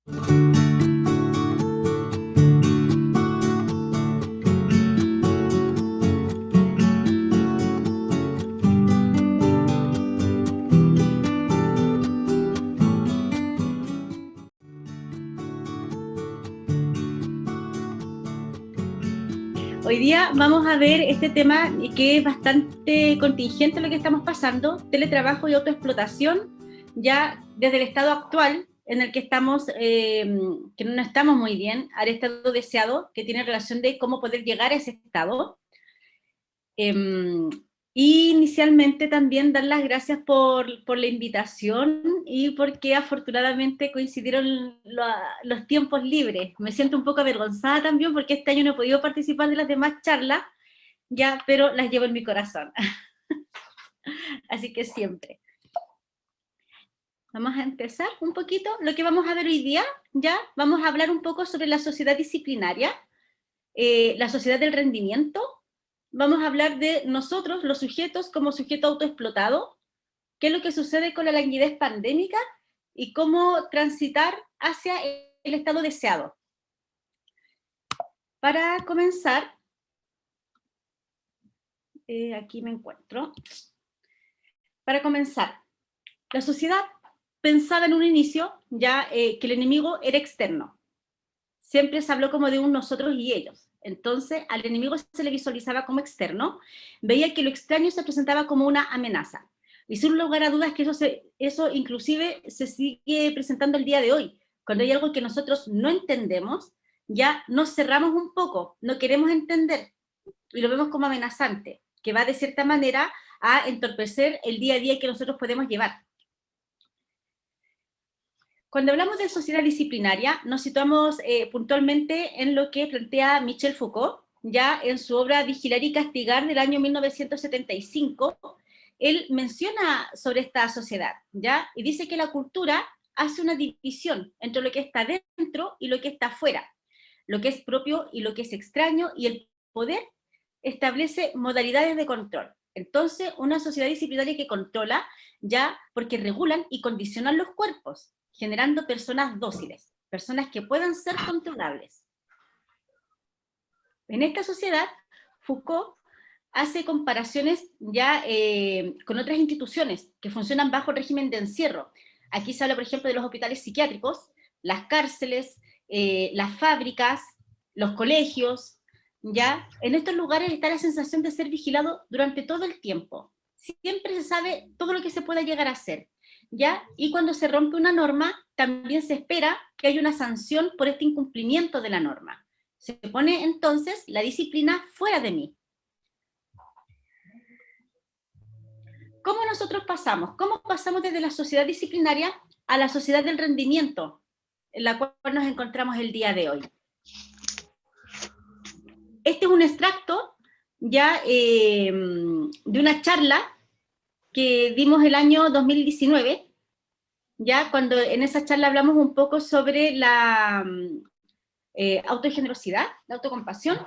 Hoy día vamos a ver este tema que es bastante contingente lo que estamos pasando, teletrabajo y autoexplotación, ya desde el estado actual en el que estamos, que no estamos muy bien, al estado deseado, que tiene relación de cómo poder llegar a ese estado. Y inicialmente también dar las gracias por la invitación y porque afortunadamente coincidieron los tiempos libres. Me siento un poco avergonzada también porque este año no he podido participar de las demás charlas, ya, pero las llevo en mi corazón. Así que siempre. Vamos a empezar un poquito. Lo que vamos a ver hoy día, ya, vamos a hablar un poco sobre la sociedad disciplinaria, la sociedad del rendimiento. Vamos a hablar de nosotros, los sujetos, como sujeto autoexplotado, qué es lo que sucede con la languidez pandémica y cómo transitar hacia el estado deseado. Para comenzar, aquí me encuentro. Para comenzar, la sociedad pensaba en un inicio ya que el enemigo era externo. Siempre se habló como de un nosotros y ellos. Entonces, al enemigo se le visualizaba como externo, veía que lo extraño se presentaba como una amenaza. Y sin lugar a dudas que eso inclusive se sigue presentando el día de hoy. Cuando hay algo que nosotros no entendemos, ya nos cerramos un poco, no queremos entender y lo vemos como amenazante, que va de cierta manera a entorpecer el día a día que nosotros podemos llevar. Cuando hablamos de sociedad disciplinaria, nos situamos puntualmente en lo que plantea Michel Foucault, ya en su obra Vigilar y Castigar del año 1975, él menciona sobre esta sociedad, ¿ya? Y dice que la cultura hace una división entre lo que está dentro y lo que está fuera, lo que es propio y lo que es extraño, y el poder establece modalidades de control. Entonces, una sociedad disciplinaria que controla, ya porque regulan y condicionan los cuerpos, generando personas dóciles, personas que puedan ser controlables. En esta sociedad, Foucault hace comparaciones ya con otras instituciones que funcionan bajo el régimen de encierro. Aquí se habla, por ejemplo, de los hospitales psiquiátricos, las cárceles, las fábricas, los colegios, ¿ya? En estos lugares está la sensación de ser vigilado durante todo el tiempo. Siempre se sabe todo lo que se pueda llegar a hacer, ¿ya? Y cuando se rompe una norma, también se espera que haya una sanción por este incumplimiento de la norma. Se pone entonces la disciplina fuera de mí. ¿Cómo nosotros pasamos? ¿Cómo pasamos desde la sociedad disciplinaria a la sociedad del rendimiento, en la cual nos encontramos el día de hoy? Este es un extracto ya de una charla que dimos el año 2019, ya cuando en esa charla hablamos un poco sobre la autogenerosidad, la autocompasión.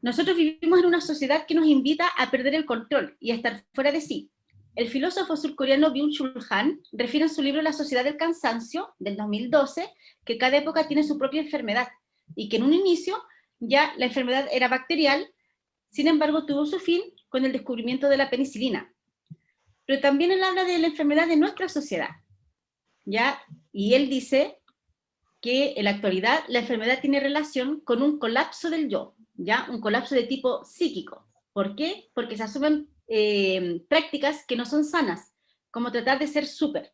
Nosotros vivimos en una sociedad que nos invita a perder el control y a estar fuera de sí. El filósofo surcoreano Byung-Chul Han refiere en su libro La sociedad del cansancio, del 2012, que cada época tiene su propia enfermedad y que en un inicio ya la enfermedad era bacterial, sin embargo tuvo su fin con el descubrimiento de la penicilina. Pero también él habla de la enfermedad de nuestra sociedad, ¿ya? Y él dice que en la actualidad la enfermedad tiene relación con un colapso del yo, ¿ya? Un colapso de tipo psíquico. ¿Por qué? Porque se asumen prácticas que no son sanas, como tratar de ser súper.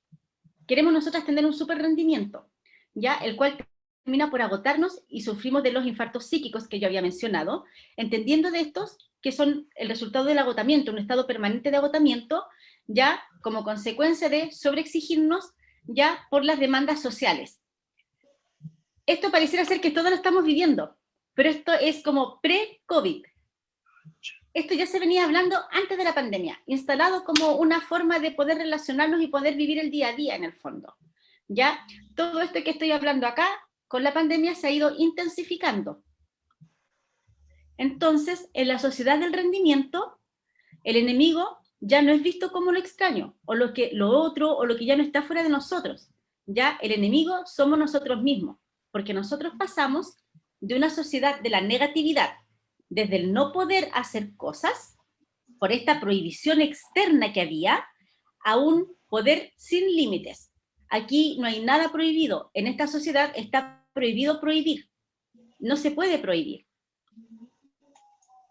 Queremos nosotras tener un súper rendimiento, ¿ya? El cual termina por agotarnos y sufrimos de los infartos psíquicos que yo había mencionado, entendiendo de estos que son el resultado del agotamiento, un estado permanente de agotamiento, ya como consecuencia de sobreexigirnos ya por las demandas sociales. Esto pareciera ser que todo lo estamos viviendo, pero esto es como pre-COVID. Esto ya se venía hablando antes de la pandemia, instalado como una forma de poder relacionarnos y poder vivir el día a día en el fondo. Ya todo esto que estoy hablando acá, con la pandemia se ha ido intensificando. Entonces, en la sociedad del rendimiento, el enemigo ya no es visto como lo extraño, o lo otro, o lo que ya no está fuera de nosotros, ya el enemigo somos nosotros mismos, porque nosotros pasamos de una sociedad de la negatividad, desde el no poder hacer cosas, por esta prohibición externa que había, a un poder sin límites. Aquí no hay nada prohibido, en esta sociedad está prohibido prohibir, no se puede prohibir.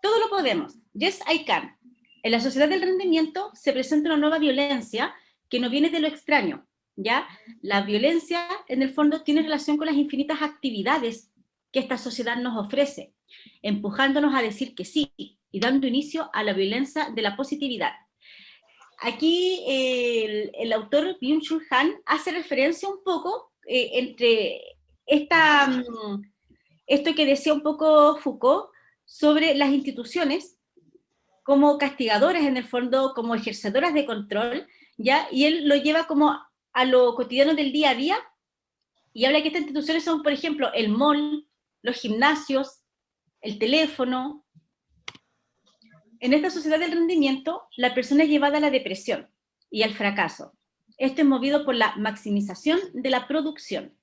Todo lo podemos, yes I can. En la sociedad del rendimiento se presenta una nueva violencia que no viene de lo extraño, ¿ya? La violencia, en el fondo, tiene relación con las infinitas actividades que esta sociedad nos ofrece, empujándonos a decir que sí y dando inicio a la violencia de la positividad. Aquí el autor Byung-Chul Han hace referencia un poco entre esto que decía un poco Foucault sobre las instituciones como castigadoras, en el fondo, como ejercedoras de control, ¿ya? Y él lo lleva como a lo cotidiano del día a día, y habla que estas instituciones son, por ejemplo, el mall, los gimnasios, el teléfono. En esta sociedad del rendimiento, la persona es llevada a la depresión y al fracaso. Esto es movido por la maximización de la producción.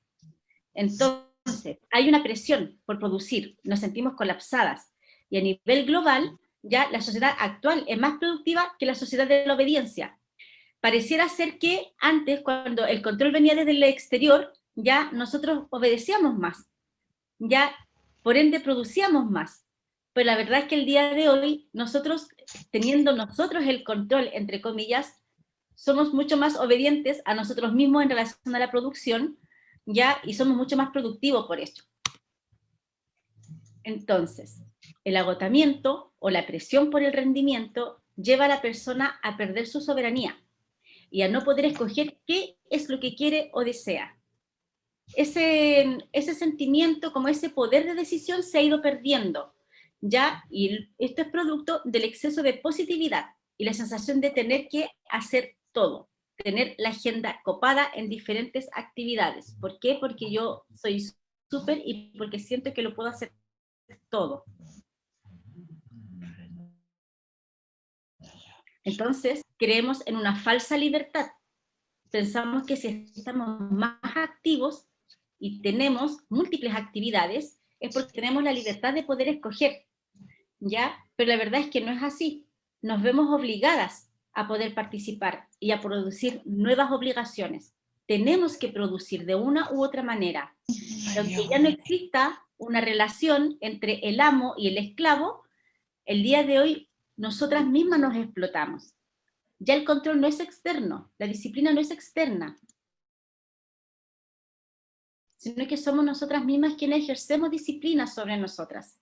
Entonces, hay una presión por producir, nos sentimos colapsadas, y a nivel global, ya la sociedad actual es más productiva que la sociedad de la obediencia. Pareciera ser que antes, cuando el control venía desde el exterior, ya nosotros obedecíamos más, ya por ende producíamos más. Pero la verdad es que el día de hoy, nosotros, teniendo nosotros el control, entre comillas, somos mucho más obedientes a nosotros mismos en relación a la producción, ya, y somos mucho más productivos por esto. Entonces, el agotamiento o la presión por el rendimiento lleva a la persona a perder su soberanía y a no poder escoger qué es lo que quiere o desea. Ese sentimiento, como ese poder de decisión, se ha ido perdiendo, ¿ya? Y esto es producto del exceso de positividad y la sensación de tener que hacer todo, tener la agenda copada en diferentes actividades. ¿Por qué? Porque yo soy súper y porque siento que lo puedo hacer todo. Entonces, creemos en una falsa libertad. Pensamos que si estamos más activos y tenemos múltiples actividades, es porque tenemos la libertad de poder escoger, ¿ya? Pero la verdad es que no es así. Nos vemos obligadas a poder participar y a producir nuevas obligaciones. Tenemos que producir de una u otra manera. Aunque ya no exista una relación entre el amo y el esclavo, el día de hoy nosotras mismas nos explotamos. Ya el control no es externo, la disciplina no es externa, sino que somos nosotras mismas quienes ejercemos disciplina sobre nosotras.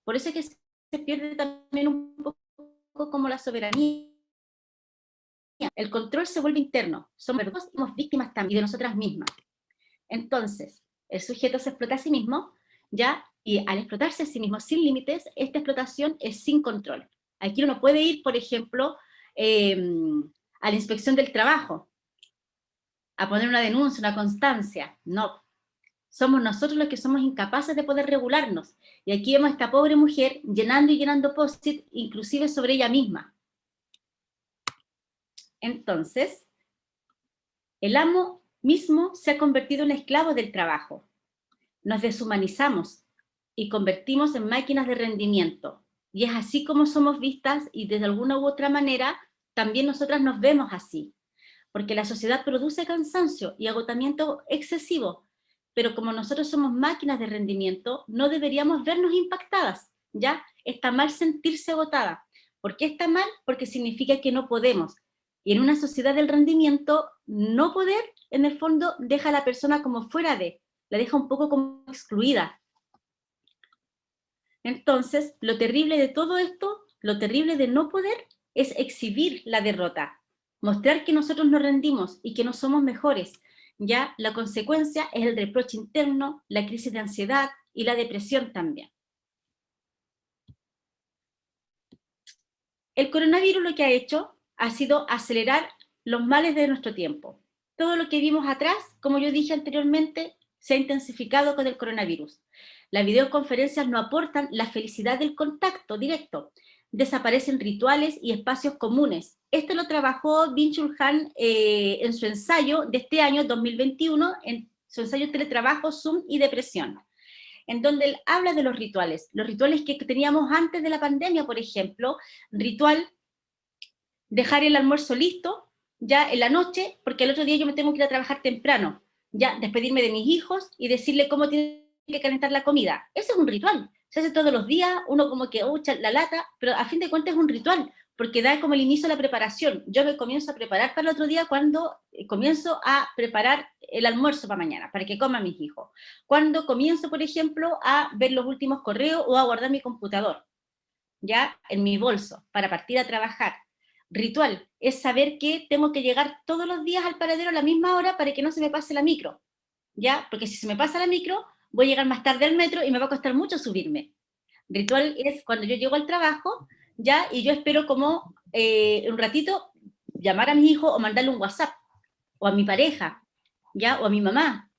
Por eso es que se pierde también un poco como la soberanía. El control se vuelve interno, somos víctimas también de nosotras mismas. Entonces, el sujeto se explota a sí mismo, ¿ya? Y al explotarse a sí mismo sin límites, esta explotación es sin control. Aquí uno puede ir, por ejemplo, a la inspección del trabajo, a poner una denuncia, una constancia. No, somos nosotros los que somos incapaces de poder regularnos. Y aquí vemos a esta pobre mujer llenando y llenando post-it, inclusive sobre ella misma. Entonces, el amo mismo se ha convertido en esclavo del trabajo. Nos deshumanizamos y convertimos en máquinas de rendimiento. Y es así como somos vistas y de alguna u otra manera también nosotras nos vemos así. Porque la sociedad produce cansancio y agotamiento excesivo, pero como nosotros somos máquinas de rendimiento, no deberíamos vernos impactadas, ¿ya? Está mal sentirse agotada. ¿Por qué está mal? Porque significa que no podemos. Y en una sociedad del rendimiento, no poder, en el fondo, deja a la persona como fuera de, la deja un poco como excluida. Entonces, lo terrible de todo esto, lo terrible de no poder, es exhibir la derrota, mostrar que nosotros nos rendimos y que no somos mejores. Ya la consecuencia es el reproche interno, la crisis de ansiedad y la depresión también. El coronavirus lo que ha hecho ha sido acelerar los males de nuestro tiempo. Todo lo que vimos atrás, como yo dije anteriormente, se ha intensificado con el coronavirus. Las videoconferencias no aportan la felicidad del contacto directo, desaparecen rituales y espacios comunes. Esto lo trabajó Byung-Chul Han en su ensayo de este año, 2021, en su ensayo Teletrabajo, Zoom y Depresión, en donde él habla de los rituales que teníamos antes de la pandemia, por ejemplo, ritual, dejar el almuerzo listo, ya en la noche, porque el otro día yo me tengo que ir a trabajar temprano, ya despedirme de mis hijos y decirle cómo tiene que calentar la comida. Ese es un ritual, se hace todos los días, uno como que ucha la lata, pero a fin de cuentas es un ritual, porque da como el inicio a la preparación. Yo me comienzo a preparar para el otro día cuando comienzo a preparar el almuerzo para mañana, para que coman mis hijos. Cuando comienzo, por ejemplo, a ver los últimos correos o a guardar mi computador, ya en mi bolso, para partir a trabajar. Ritual es saber que tengo que llegar todos los días al paradero a la misma hora para que no se me pase la micro, ¿ya? Porque si se me pasa la micro, voy a llegar más tarde al metro y me va a costar mucho subirme. Ritual es cuando yo llego al trabajo, ¿ya? Y yo espero como un ratito llamar a mi hijo o mandarle un WhatsApp, o a mi pareja, ¿ya? O a mi mamá,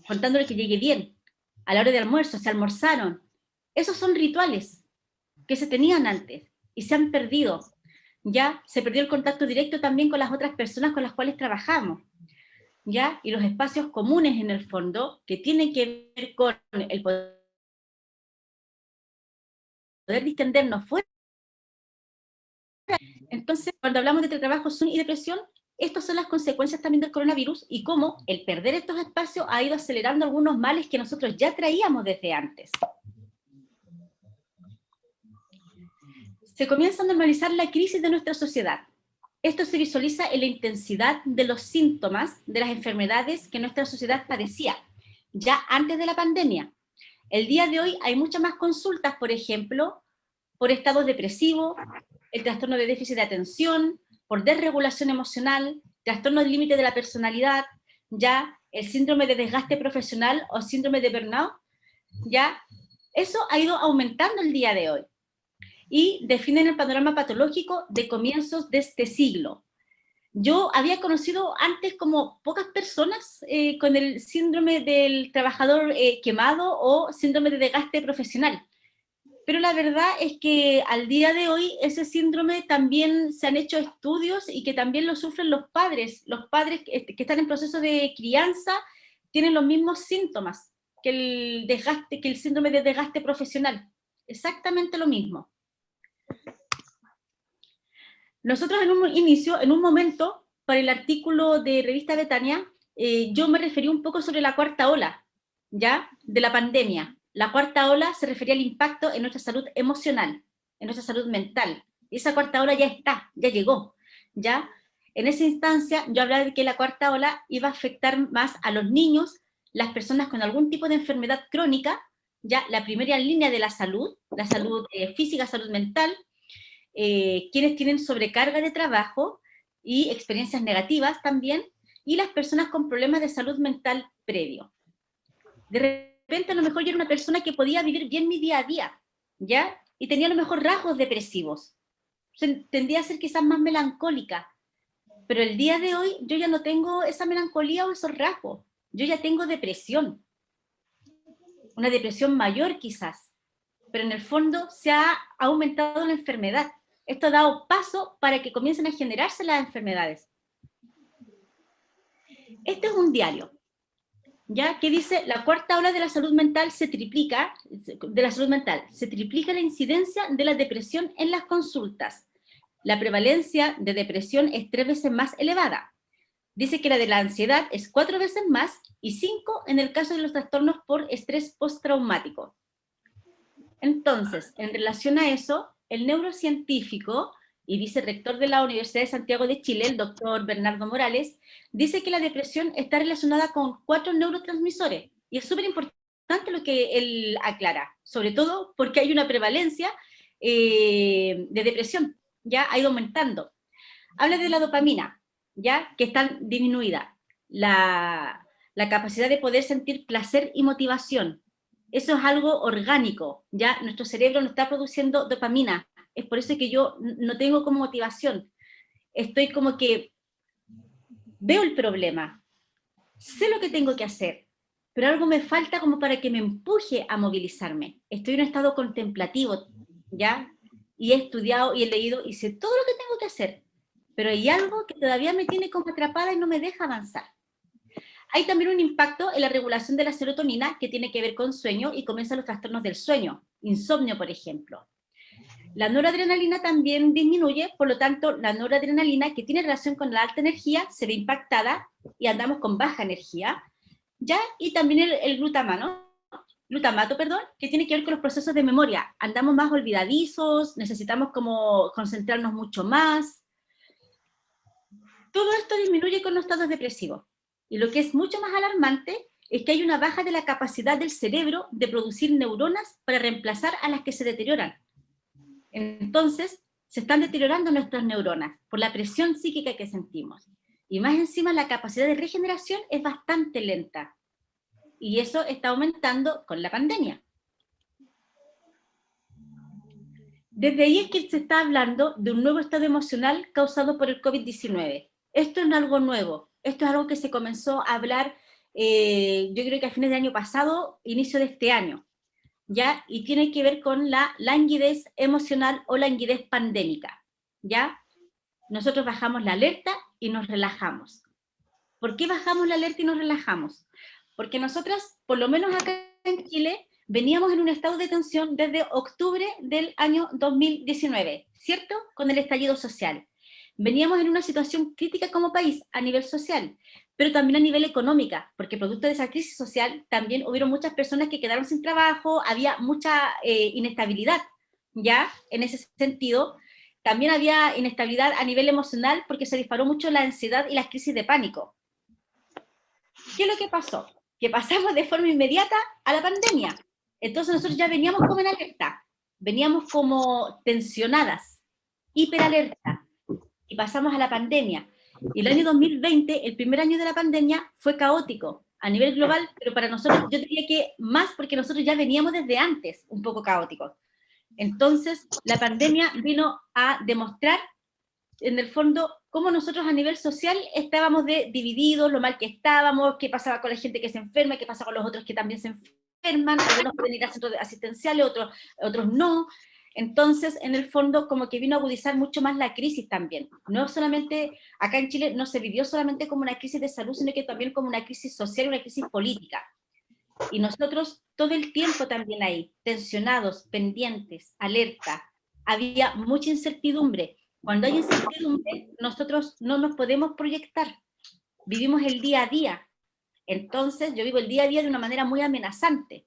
contándole que llegue bien. A la hora de almuerzo, se almorzaron. Esos son rituales que se tenían antes y se han perdido. Ya se perdió el contacto directo también con las otras personas con las cuales trabajamos, ¿ya? Y los espacios comunes en el fondo, que tienen que ver con el poder distendernos fuera. Entonces, cuando hablamos de teletrabajo, Zoom y depresión, estas son las consecuencias también del coronavirus y cómo el perder estos espacios ha ido acelerando algunos males que nosotros ya traíamos desde antes. Se comienza a normalizar la crisis de nuestra sociedad. Esto se visualiza en la intensidad de los síntomas de las enfermedades que nuestra sociedad padecía, ya antes de la pandemia. El día de hoy hay muchas más consultas, por ejemplo, por estados depresivos, el trastorno de déficit de atención, por desregulación emocional, trastorno del límite de la personalidad, ya el síndrome de desgaste profesional o síndrome de burnout, ya eso ha ido aumentando el día de hoy. Y definen el panorama patológico de comienzos de este siglo. Yo había conocido antes como pocas personas con el síndrome del trabajador quemado o síndrome de desgaste profesional. Pero la verdad es que al día de hoy ese síndrome también se han hecho estudios y que también lo sufren los padres. Los padres que están en proceso de crianza tienen los mismos síntomas que el síndrome de desgaste profesional. Exactamente lo mismo. Nosotros en un inicio, en un momento, para el artículo de Revista Betania, yo me referí un poco sobre la cuarta ola, ¿ya? De la pandemia. La cuarta ola se refería al impacto en nuestra salud emocional, en nuestra salud mental. Y esa cuarta ola ya está, ya llegó, ¿ya? En esa instancia yo hablaba de que la cuarta ola iba a afectar más a los niños, las personas con algún tipo de enfermedad crónica, ya la primera línea de la salud física, salud mental, quienes tienen sobrecarga de trabajo y experiencias negativas también, y las personas con problemas de salud mental previo. De repente a lo mejor yo era una persona que podía vivir bien mi día a día, ¿ya? Y tenía a lo mejor rasgos depresivos. Tendía a ser quizás más melancólica, pero el día de hoy yo ya no tengo esa melancolía o esos rasgos. Yo ya tengo depresión. Una depresión mayor quizás, pero en el fondo se ha aumentado la enfermedad. Esto ha dado paso para que comiencen a generarse las enfermedades. Este es un diario, ¿ya? Que dice, la cuarta ola de la salud mental se triplica la incidencia de la depresión en las consultas. La prevalencia de depresión es 3 veces más elevada. Dice que la de la ansiedad es 4 veces más y 5 en el caso de los trastornos por estrés postraumático. Entonces, en relación a eso, el neurocientífico y vicerrector de la Universidad de Santiago de Chile, el doctor Bernardo Morales, dice que la depresión está relacionada con 4 neurotransmisores. Y es súper importante lo que él aclara, sobre todo porque hay una prevalencia de depresión, ya ha ido aumentando. Habla de la dopamina, ya que está disminuida, la capacidad de poder sentir placer y motivación. Eso es algo orgánico, ya nuestro cerebro no está produciendo dopamina, es por eso que yo no tengo como motivación, estoy como que veo el problema, sé lo que tengo que hacer, pero algo me falta como para que me empuje a movilizarme, estoy en un estado contemplativo, ¿ya? y he estudiado y he leído y sé todo lo que tengo que hacer, pero hay algo que todavía me tiene como atrapada y no me deja avanzar. Hay también un impacto en la regulación de la serotonina que tiene que ver con sueño y comienzan los trastornos del sueño, insomnio, por ejemplo. La noradrenalina también disminuye, por lo tanto, la noradrenalina, que tiene relación con la alta energía, se ve impactada y andamos con baja energía, ¿ya? Y también el glutamato, que tiene que ver con los procesos de memoria. Andamos más olvidadizos, necesitamos como concentrarnos mucho más. Todo esto disminuye con los estados depresivos. Y lo que es mucho más alarmante es que hay una baja de la capacidad del cerebro de producir neuronas para reemplazar a las que se deterioran. Entonces, se están deteriorando nuestras neuronas por la presión psíquica que sentimos. Y más encima, la capacidad de regeneración es bastante lenta. Y eso está aumentando con la pandemia. Desde ahí es que se está hablando de un nuevo estado emocional causado por el COVID-19. Esto no es algo nuevo, esto es algo que se comenzó a hablar, yo creo que a fines del año pasado, inicio de este año, ¿ya? Y tiene que ver con la languidez emocional o languidez pandémica, ¿ya? Nosotros bajamos la alerta y nos relajamos. ¿Por qué bajamos la alerta y nos relajamos? Porque nosotras, por lo menos acá en Chile, veníamos en un estado de tensión desde octubre del año 2019, ¿cierto? Con el estallido social. Veníamos en una situación crítica como país a nivel social, pero también a nivel económica, porque producto de esa crisis social también hubieron muchas personas que quedaron sin trabajo, había mucha inestabilidad, ¿ya? En ese sentido, también había inestabilidad a nivel emocional porque se disparó mucho la ansiedad y las crisis de pánico. ¿Qué es lo que pasó? Que pasamos de forma inmediata a la pandemia. Entonces nosotros ya veníamos como en alerta, veníamos como tensionadas, hiperalerta, y pasamos a la pandemia. Y el año 2020, el primer año de la pandemia, fue caótico a nivel global, pero para nosotros yo diría que más porque nosotros ya veníamos desde antes un poco caóticos. Entonces la pandemia vino a demostrar en el fondo, cómo nosotros a nivel social estábamos divididos, lo mal que estábamos, qué pasaba con la gente que se enferma, qué pasa con los otros que también se enferman, algunos pueden ir a centros asistenciales, otros no. Entonces, en el fondo, como que vino a agudizar mucho más la crisis también. No solamente, acá en Chile no se vivió solamente como una crisis de salud, sino que también como una crisis social, una crisis política. Y nosotros todo el tiempo también ahí, tensionados, pendientes, alerta. Había mucha incertidumbre. Cuando hay incertidumbre, nosotros no nos podemos proyectar. Vivimos el día a día. Entonces, yo vivo el día a día de una manera muy amenazante.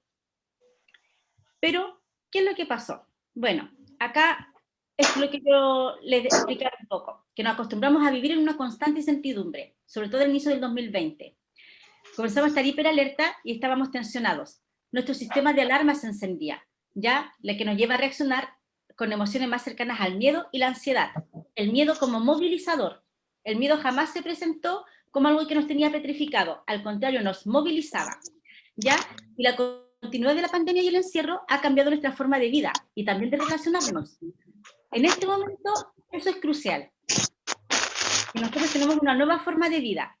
Pero, ¿qué es lo que pasó? Bueno, acá es lo que yo les explicar un poco, que nos acostumbramos a vivir en una constante incertidumbre, sobre todo al inicio del 2020. Comenzamos a estar hiperalerta y estábamos tensionados. Nuestro sistema de alarma se encendía, ya la que nos lleva a reaccionar con emociones más cercanas al miedo y la ansiedad. El miedo como movilizador. El miedo jamás se presentó como algo que nos tenía petrificado, al contrario, nos movilizaba, ¿ya? Y la continuidad de la pandemia y el encierro ha cambiado nuestra forma de vida y también de relacionarnos. En este momento, eso es crucial. Que nosotros tenemos una nueva forma de vida,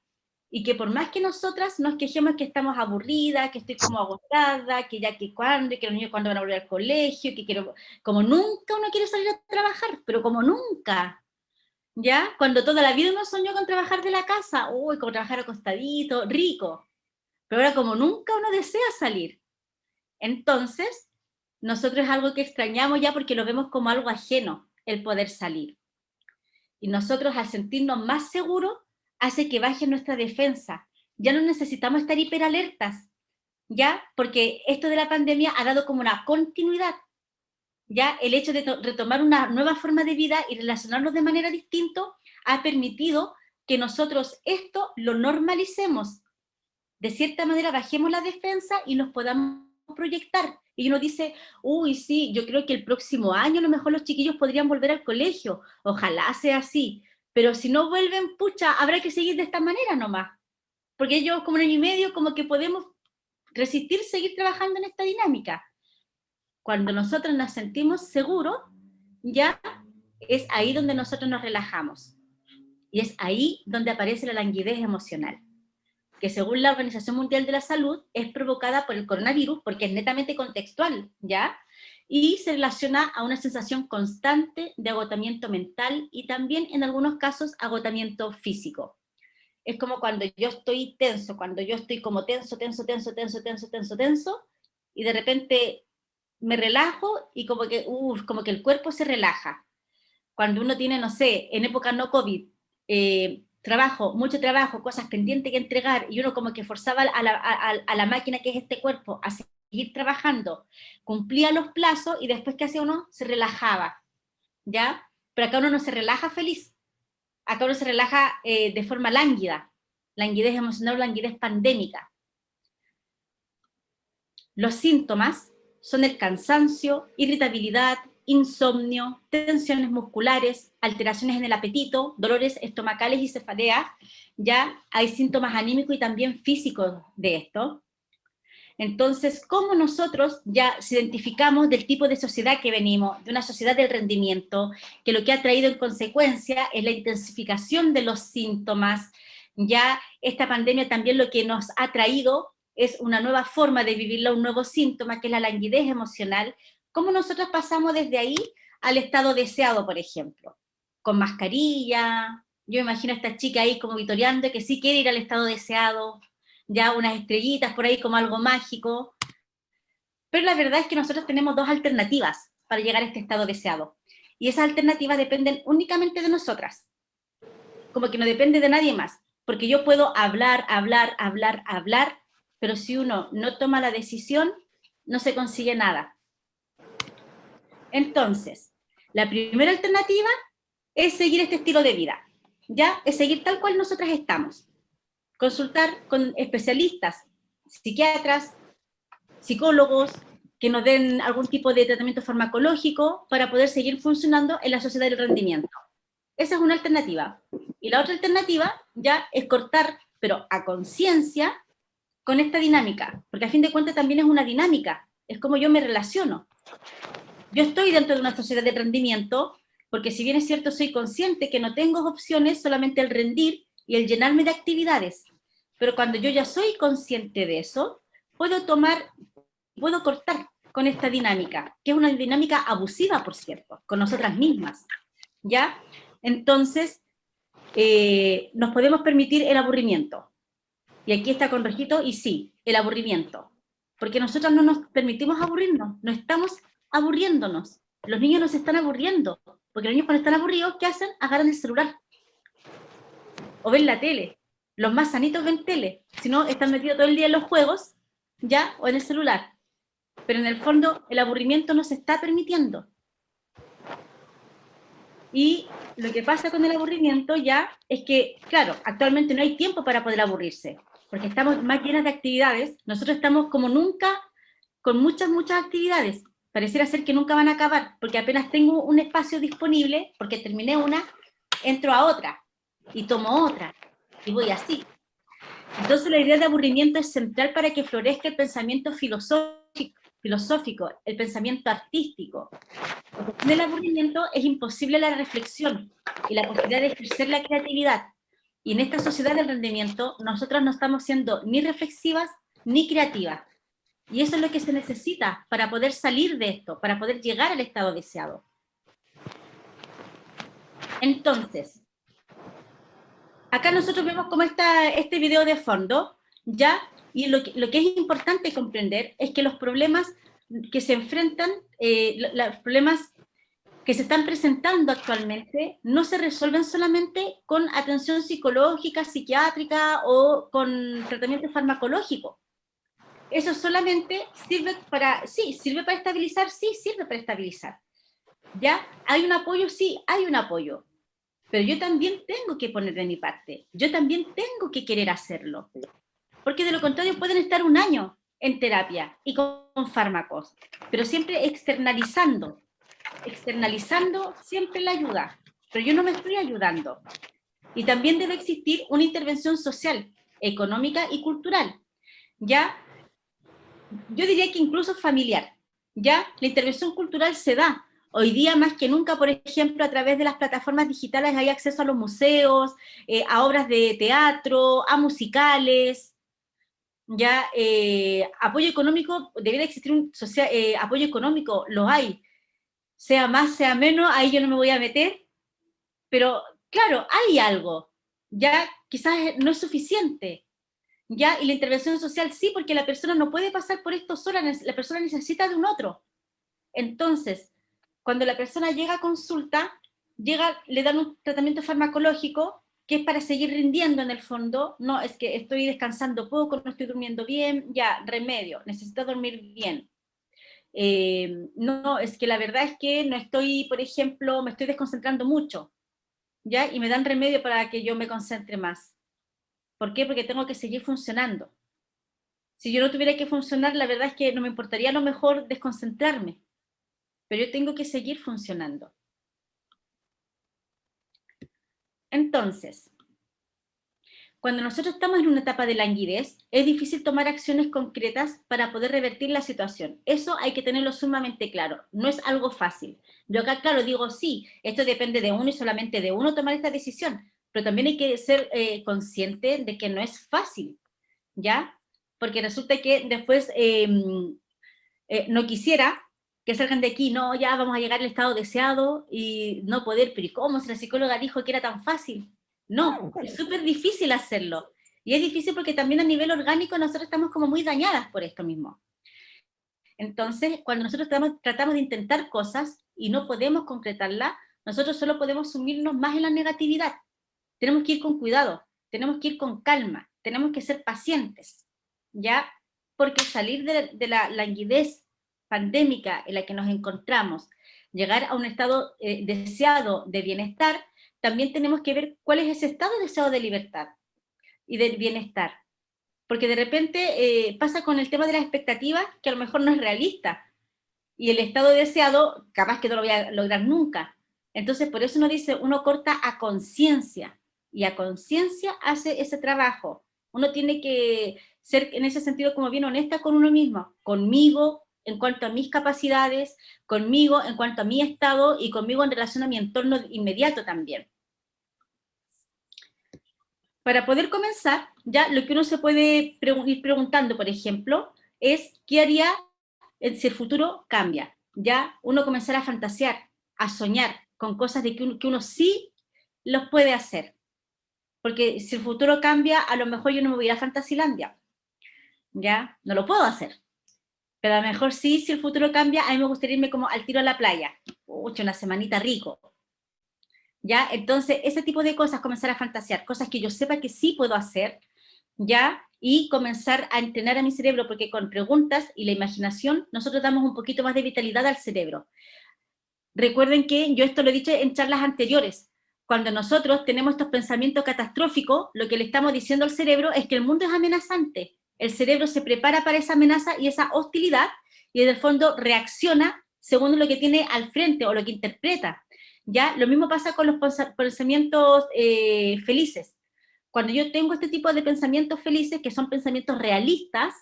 y que por más que nosotras nos quejemos que estamos aburridas, que estoy como agotada, que ya que cuándo, que los niños cuándo van a volver al colegio, que quiero, como nunca uno quiere salir a trabajar, pero como nunca, ¿ya? Cuando toda la vida uno soñó con trabajar de la casa, uy, como trabajar acostadito, rico, pero ahora como nunca uno desea salir. Entonces, nosotros es algo que extrañamos ya porque lo vemos como algo ajeno, el poder salir. Y nosotros al sentirnos más seguros, hace que baje nuestra defensa. Ya no necesitamos estar hiperalertas, ¿ya? Porque esto de la pandemia ha dado como una continuidad, ¿ya? El hecho de retomar una nueva forma de vida y relacionarnos de manera distinta ha permitido que nosotros esto lo normalicemos. De cierta manera bajemos la defensa y nos podamos proyectar. Y uno dice, uy, sí, yo creo que el próximo año a lo mejor los chiquillos podrían volver al colegio. Ojalá sea así. Pero si no vuelven, pucha, habrá que seguir de esta manera nomás. Porque ellos como un año y medio como que podemos resistir seguir trabajando en esta dinámica. Cuando nosotros nos sentimos seguros, ya es ahí donde nosotros nos relajamos. Y es ahí donde aparece la languidez emocional, que según la Organización Mundial de la Salud es provocada por el coronavirus, porque es netamente contextual, ¿ya? y se relaciona a una sensación constante de agotamiento mental y también en algunos casos agotamiento físico. Es como cuando yo estoy tenso, cuando yo estoy como tenso, y de repente me relajo y como que el cuerpo se relaja. Cuando uno tiene, no sé, en época no COVID, mucho trabajo, cosas pendientes que entregar, y uno como que forzaba a la máquina que es este cuerpo a seguir trabajando, cumplía los plazos y después que hacía uno se relajaba, ¿ya? Pero acá uno no se relaja feliz, acá uno se relaja de forma lánguida, languidez emocional, languidez pandémica. Los síntomas son el cansancio, irritabilidad, insomnio, tensiones musculares, alteraciones en el apetito, dolores estomacales y cefaleas. Ya hay síntomas anímicos y también físicos de esto. Entonces, ¿cómo nosotros ya se identificamos del tipo de sociedad que venimos, de una sociedad del rendimiento, que lo que ha traído en consecuencia es la intensificación de los síntomas? Ya esta pandemia también lo que nos ha traído es una nueva forma de vivirla, un nuevo síntoma, que es la languidez emocional. ¿Cómo nosotros pasamos desde ahí al estado deseado, por ejemplo? Con mascarilla, yo me imagino a esta chica ahí como vitoreando que sí quiere ir al estado deseado, ya unas estrellitas por ahí como algo mágico, pero la verdad es que nosotros tenemos dos alternativas para llegar a este estado deseado, y esas alternativas dependen únicamente de nosotras, como que no depende de nadie más, porque yo puedo hablar, pero si uno no toma la decisión, no se consigue nada. Entonces, la primera alternativa es seguir este estilo de vida, ya es seguir tal cual nosotras estamos, consultar con especialistas, psiquiatras, psicólogos, que nos den algún tipo de tratamiento farmacológico para poder seguir funcionando en la sociedad del rendimiento. Esa es una alternativa. Y la otra alternativa ya es cortar, pero a conciencia, con esta dinámica, porque a fin de cuentas también es una dinámica, es como yo me relaciono. Yo estoy dentro de una sociedad de rendimiento, porque si bien es cierto, soy consciente que no tengo opciones, solamente el rendir y el llenarme de actividades. Pero cuando yo ya soy consciente de eso, puedo cortar con esta dinámica, que es una dinámica abusiva, por cierto, con nosotras mismas, ¿ya? Entonces, nos podemos permitir el aburrimiento. Y aquí está con rojito, y sí, el aburrimiento. Porque nosotros no nos permitimos aburrirnos, no estamos aburriéndonos. Los niños nos están aburriendo, porque los niños cuando están aburridos, ¿qué hacen? Agarran el celular. O ven la tele. Los más sanitos ven tele, si no, están metidos todo el día en los juegos, ¿ya? O en el celular. Pero en el fondo, el aburrimiento no se está permitiendo. Y lo que pasa con el aburrimiento ya es que, claro, actualmente no hay tiempo para poder aburrirse, porque estamos más llenas de actividades, nosotros estamos como nunca con muchas actividades, pareciera ser que nunca van a acabar, porque apenas tengo un espacio disponible, porque terminé una, entro a otra, y tomo otra, y voy así. Entonces la idea de aburrimiento es central para que florezca el pensamiento filosófico, el pensamiento artístico. Porque sin el aburrimiento es imposible la reflexión y la posibilidad de ejercer la creatividad. Y en esta sociedad del rendimiento, nosotros no estamos siendo ni reflexivas ni creativas. Y eso es lo que se necesita para poder salir de esto, para poder llegar al estado deseado. Entonces, acá nosotros vemos cómo está este video de fondo, ¿ya? Y lo que es importante comprender es que los problemas que se enfrentan, los problemas que se están presentando actualmente no se resuelven solamente con atención psicológica, psiquiátrica o con tratamiento farmacológico. Eso solamente sirve para, sí, sirve para estabilizar, sí, sirve para estabilizar. ¿Ya? ¿Hay un apoyo? Sí, hay un apoyo. Pero yo también tengo que poner de mi parte. Yo también tengo que querer hacerlo. Porque de lo contrario pueden estar un año en terapia y con fármacos, pero siempre externalizando siempre la ayuda, pero yo no me estoy ayudando. Y también debe existir una intervención social, económica y cultural, ¿ya? Yo diría que incluso familiar, ¿ya? La intervención cultural se da. Hoy día más que nunca, por ejemplo, a través de las plataformas digitales hay acceso a los museos, a obras de teatro, a musicales, ya, apoyo económico, debería existir un apoyo económico, lo hay, sea más, sea menos, ahí yo no me voy a meter, pero claro, hay algo, ya quizás no es suficiente, ya, y la intervención social sí, porque la persona no puede pasar por esto sola, la persona necesita de un otro. Entonces, cuando la persona llega a consulta, le dan un tratamiento farmacológico que es para seguir rindiendo en el fondo, no, es que estoy descansando poco, no estoy durmiendo bien, ya, remedio, necesito dormir bien. No, es que la verdad es que no estoy, por ejemplo, me estoy desconcentrando mucho, ¿ya? Y me dan remedio para que yo me concentre más. ¿Por qué? Porque tengo que seguir funcionando. Si yo no tuviera que funcionar, la verdad es que no me importaría a lo mejor desconcentrarme, pero yo tengo que seguir funcionando. Entonces, cuando nosotros estamos en una etapa de languidez, es difícil tomar acciones concretas para poder revertir la situación. Eso hay que tenerlo sumamente claro. No es algo fácil. Yo acá, claro, digo, sí, esto depende de uno y solamente de uno tomar esta decisión, pero también hay que ser consciente de que no es fácil, ¿ya? Porque resulta que después no quisiera que salgan de aquí, no, ya vamos a llegar al estado deseado y no poder, pero ¿y cómo? Si la psicóloga dijo que era tan fácil. No, es súper difícil hacerlo. Y es difícil porque también a nivel orgánico nosotros estamos como muy dañadas por esto mismo. Entonces, cuando nosotros tratamos de intentar cosas y no podemos concretarlas, nosotros solo podemos sumirnos más en la negatividad. Tenemos que ir con cuidado, tenemos que ir con calma, tenemos que ser pacientes, ¿ya? Porque salir de la languidez pandémica en la que nos encontramos, llegar a un estado deseado de bienestar, también tenemos que ver cuál es ese estado deseado de libertad y de bienestar. Porque de repente pasa con el tema de las expectativas que a lo mejor no es realista. Y el estado deseado, capaz que no lo voy a lograr nunca. Entonces, por eso uno dice, uno corta a conciencia. Y a conciencia hace ese trabajo. Uno tiene que ser en ese sentido como bien honesta con uno mismo, conmigo en cuanto a mis capacidades, conmigo en cuanto a mi estado y conmigo en relación a mi entorno inmediato también. Para poder comenzar, ya lo que uno se puede ir preguntando, por ejemplo, es ¿qué haría si el futuro cambia? Ya uno comenzará a fantasear, a soñar con cosas de que uno sí los puede hacer. Porque si el futuro cambia, a lo mejor yo no me voy a ir a Fantasilandia. Ya, no lo puedo hacer. Pero a lo mejor sí, si el futuro cambia, a mí me gustaría irme como al tiro a la playa. Uy, una semanita rico. ¿Ya? Entonces, ese tipo de cosas, comenzar a fantasear, cosas que yo sepa que sí puedo hacer, ¿ya? Y comenzar a entrenar a mi cerebro, porque con preguntas y la imaginación nosotros damos un poquito más de vitalidad al cerebro. Recuerden que yo esto lo he dicho en charlas anteriores, cuando nosotros tenemos estos pensamientos catastróficos, lo que le estamos diciendo al cerebro es que el mundo es amenazante. El cerebro se prepara para esa amenaza y esa hostilidad, y en el fondo reacciona según lo que tiene al frente o lo que interpreta. ¿Ya? Lo mismo pasa con los pensamientos felices. Cuando yo tengo este tipo de pensamientos felices, que son pensamientos realistas,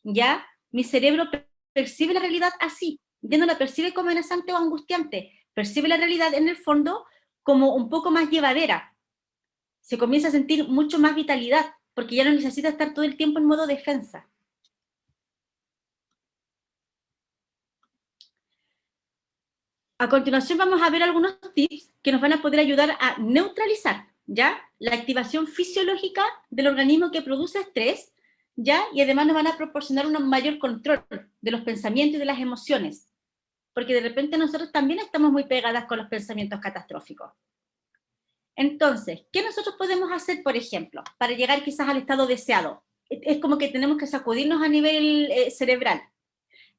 ¿ya? Mi cerebro percibe la realidad así, ya no la percibe como amenazante o angustiante, percibe la realidad en el fondo como un poco más llevadera. Se comienza a sentir mucho más vitalidad, porque ya no necesita estar todo el tiempo en modo defensa. A continuación vamos a ver algunos tips que nos van a poder ayudar a neutralizar, ¿ya? La activación fisiológica del organismo que produce estrés, ¿ya? Y además nos van a proporcionar un mayor control de los pensamientos y de las emociones, porque de repente nosotros también estamos muy pegadas con los pensamientos catastróficos. Entonces, ¿qué nosotros podemos hacer, por ejemplo, para llegar quizás al estado deseado? Es como que tenemos que sacudirnos a nivel cerebral,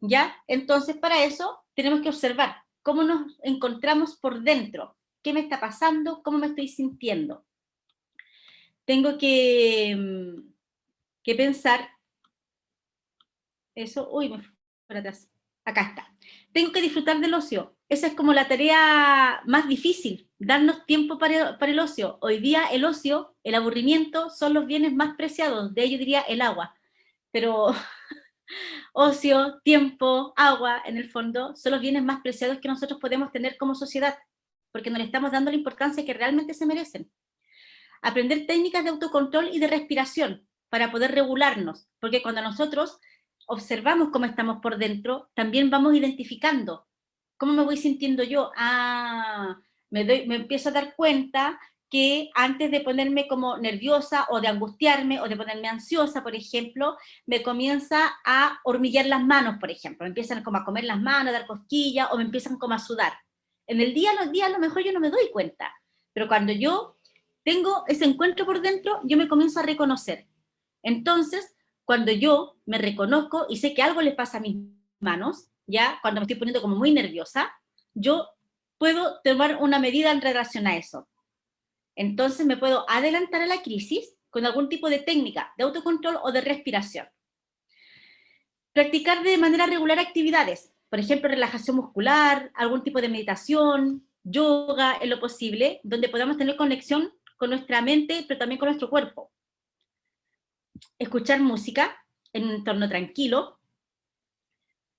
¿ya? Entonces, para eso tenemos que observar cómo nos encontramos por dentro, qué me está pasando, cómo me estoy sintiendo. Tengo que pensar eso, uy, me fui para atrás, acá está. Tengo que disfrutar del ocio, esa es como la tarea más difícil, darnos tiempo para el ocio. Hoy día el ocio, el aburrimiento son los bienes más preciados, de ello diría el agua, pero ocio, tiempo, agua, en el fondo, son los bienes más preciados que nosotros podemos tener como sociedad, porque no le estamos dando la importancia que realmente se merecen. Aprender técnicas de autocontrol y de respiración. para poder regularnos, porque cuando nosotros observamos cómo estamos por dentro, también vamos identificando cómo me voy sintiendo yo. Me empiezo a dar cuenta que antes de ponerme como nerviosa o de angustiarme o de ponerme ansiosa, por ejemplo, me comienza a hormiguear las manos, por ejemplo, me empiezan como a comer las manos, a dar cosquillas o me empiezan como a sudar. En el día, los días, a lo mejor yo no me doy cuenta, pero cuando yo tengo ese encuentro por dentro, yo me comienzo a reconocer. Entonces, cuando yo me reconozco y sé que algo le pasa a mis manos, ya cuando me estoy poniendo como muy nerviosa, yo puedo tomar una medida en relación a eso. Entonces me puedo adelantar a la crisis con algún tipo de técnica de autocontrol o de respiración. Practicar de manera regular actividades, por ejemplo, relajación muscular, algún tipo de meditación, yoga, en lo posible, donde podamos tener conexión con nuestra mente, pero también con nuestro cuerpo. Escuchar música en un entorno tranquilo,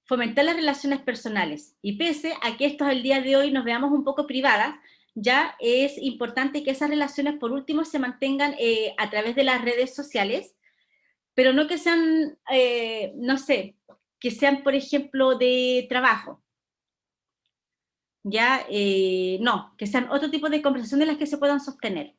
fomentar las relaciones personales. Y pese a que esto el día de hoy nos veamos un poco privadas, ya es importante que esas relaciones, por último, se mantengan a través de las redes sociales, pero no que sean, no sé, que sean, por ejemplo, de trabajo. Ya, no, que sean otro tipo de conversaciones las que se puedan sostener.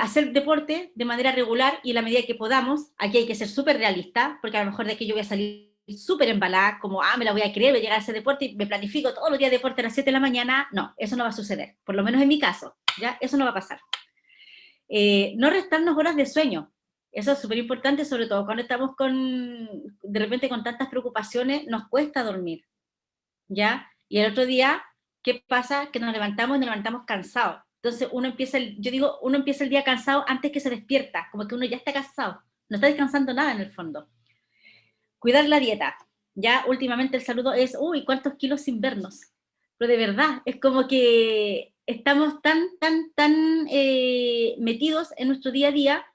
Hacer deporte de manera regular y en la medida que podamos. Aquí hay que ser súper realista, porque a lo mejor de aquí yo voy a salir súper embalada, como, me la voy a creer, voy a llegar a ese deporte y me planifico todos los días de deporte a las 7 de la mañana. No, eso no va a suceder, por lo menos en mi caso, ¿ya? Eso no va a pasar. No restarnos horas de sueño, eso es súper importante, sobre todo cuando estamos de repente con tantas preocupaciones, nos cuesta dormir, ¿ya? Y el otro día, ¿qué pasa? Que nos levantamos y nos levantamos cansados. Entonces uno empieza el día cansado antes que se despierta, como que uno ya está cansado, no está descansando nada en el fondo. Cuidar la dieta. Ya últimamente el saludo es, uy, ¿cuántos kilos sin vernos? Pero de verdad, es como que estamos tan metidos en nuestro día a día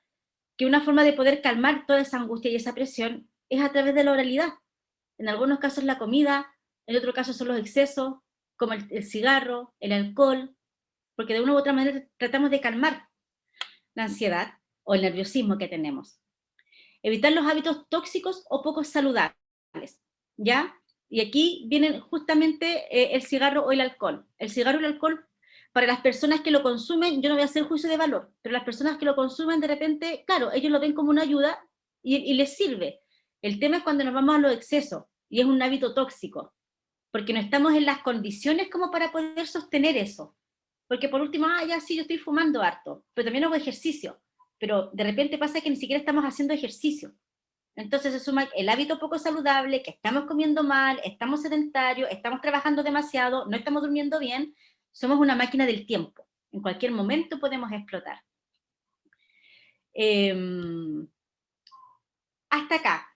que una forma de poder calmar toda esa angustia y esa presión es a través de la oralidad. En algunos casos la comida, en otros casos son los excesos, como el cigarro, el alcohol, porque de una u otra manera tratamos de calmar la ansiedad o el nerviosismo que tenemos. Evitar los hábitos tóxicos o poco saludables, ¿ya? Y aquí vienen justamente el cigarro o el alcohol. El cigarro y el alcohol, para las personas que lo consumen, yo no voy a hacer juicio de valor, pero las personas que lo consumen de repente, claro, ellos lo ven como una ayuda y les sirve. El tema es cuando nos vamos a los excesos y es un hábito tóxico, porque no estamos en las condiciones como para poder sostener eso. Porque por último, ya sí, yo estoy fumando harto, pero también hago ejercicio. Pero de repente pasa que ni siquiera estamos haciendo ejercicio. Entonces se suma el hábito poco saludable, que estamos comiendo mal, estamos sedentarios, estamos trabajando demasiado, no estamos durmiendo bien, somos una máquina del tiempo. En cualquier momento podemos explotar. Hasta acá.